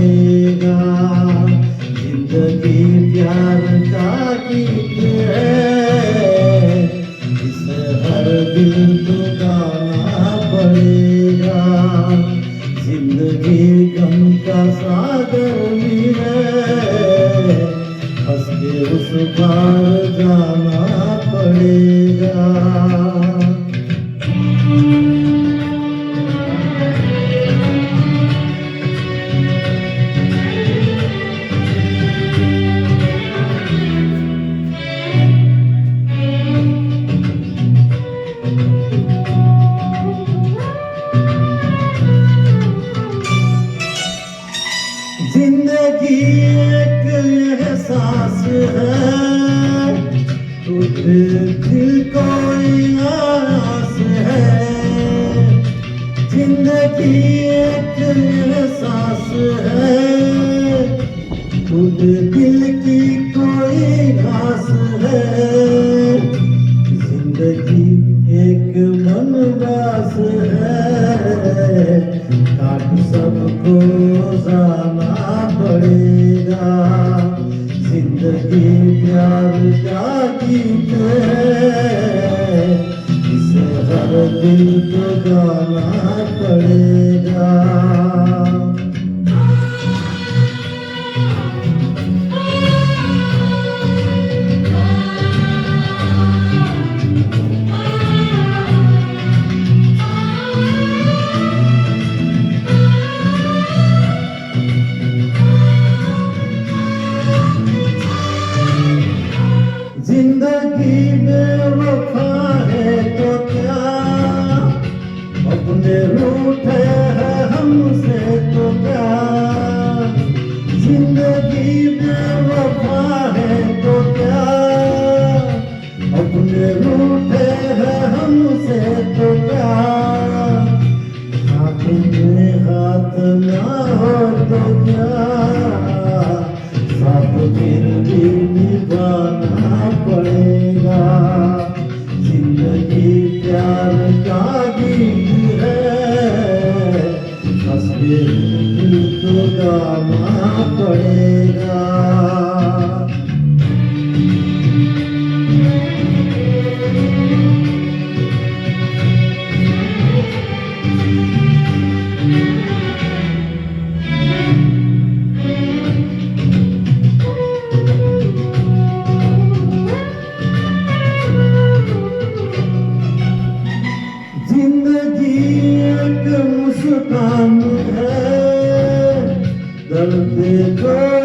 पड़ेगा। जिंदगी प्यार का गीत है, इसे हर दिल को गाना पड़ेगा। जिंदगी गम का सागर भी है, हंस के उस पार जाना पड़ेगा। जिंदगी एक एहसास है, टूटे दिल को आस है। जिंदगी एक एहसास है, टूटे दिल की कोई आस है। जिंदगी एक वनवास है, काट सबको जाना पड़ेगा। जिंदगी प्यार का गीत है, इसे हर दिल को गाना पड़ेगा। जिंदगी में वफा है तो क्या, अपने रूठे हैं हमसे तो क्या। जिंदगी में वफा है तो क्या, अपने रूठे हैं हमसे तो क्या। हाथ में हाथ ना हो तो क्या, साथ फिर भी निभाना पड़ेगा। जिंदगी प्यार का गीत है, हंस के दिल को गाना पड़ेगा। जिंदगी एक मुस्कान है, दर्द को